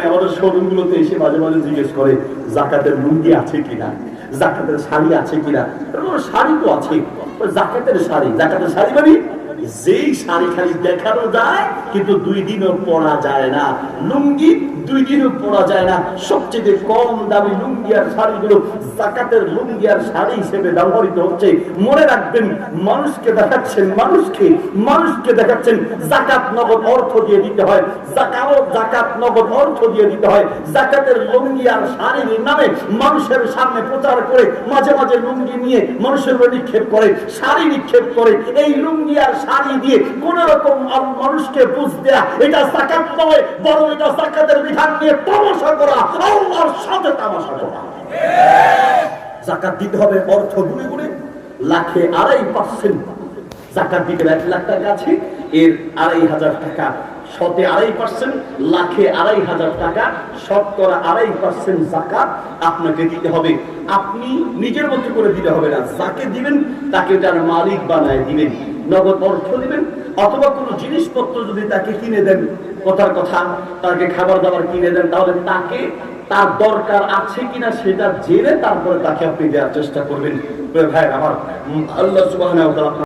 আমাদের শোরুমগুলোতে এসে মাঝে মাঝে জিজ্ঞেস করে জাকাতের লুঙ্গি আছে কিনা, জাকাতের শাড়ি আছে কিনা। শাড়ি তো আছে, জাকাতের শাড়ি মানে যেই শাড়ি খালি দেখানো যায় কিন্তু 2 দিনও পরা যায় না, লুঙ্গি 2 দিনও পরা যায় না। সবচেয়ে কম দামি লুঙ্গি আর শাড়িগুলো জাকাতের লুঙ্গি আর শাড়ি হিসেবে ব্যবহৃত হচ্ছে। মনে রাখবেন, মানুষকে দেখাচ্ছেন জাকাত নগদ অর্থ দিয়ে দিতে হয়, জাকাত নগদ অর্থ দিয়ে দিতে হয়। জাকাতের লুঙ্গি আর শাড়ির নামে মানুষের সামনে প্রচার করে মাঝে মাঝে লুঙ্গি নিয়ে মানুষের নিক্ষেপ করে, শাড়ি নিক্ষেপ করে। এই লুঙ্গি আর শাড়ি দিয়ে কোন রকম মানুষকে বুঝ দেয়া এটা যাকাত নয়, বরং এটা যাকাতের বিধান নিয়ে তামাশা করা, আল্লাহর সাথে তামাশা করা। যাকাত দিতে হবে অর্থ গুনে গুনে, লাখে 2.5% যাকাত দিতে 1 লাখ টাকা আছে, এর 2,500 টাকা শতে 2.5%, লাখে 2,500 টাকা, শতকরা 2.5% যাকাত আপনাকে দিতে হবে। আপনি নিজের মতো করে দিতে হবে না, যাকে দিবেন তাকে তার মালিক বানায় দিবেন। নগদ অর্থ দিবেন অথবা কোনো জিনিসপত্র যদি তাকে কিনে দেন, কথার কথা তাকে খাবার দাবার কিনে দেন, তাহলে তাকে তার দরকার আছে কিনা সেটা জেনে তারপরে তাকে আপনি দেওয়ার চেষ্টা করবেন। ভাই আমার, আল্লাহ সুবহানাহু ওয়া তাআলা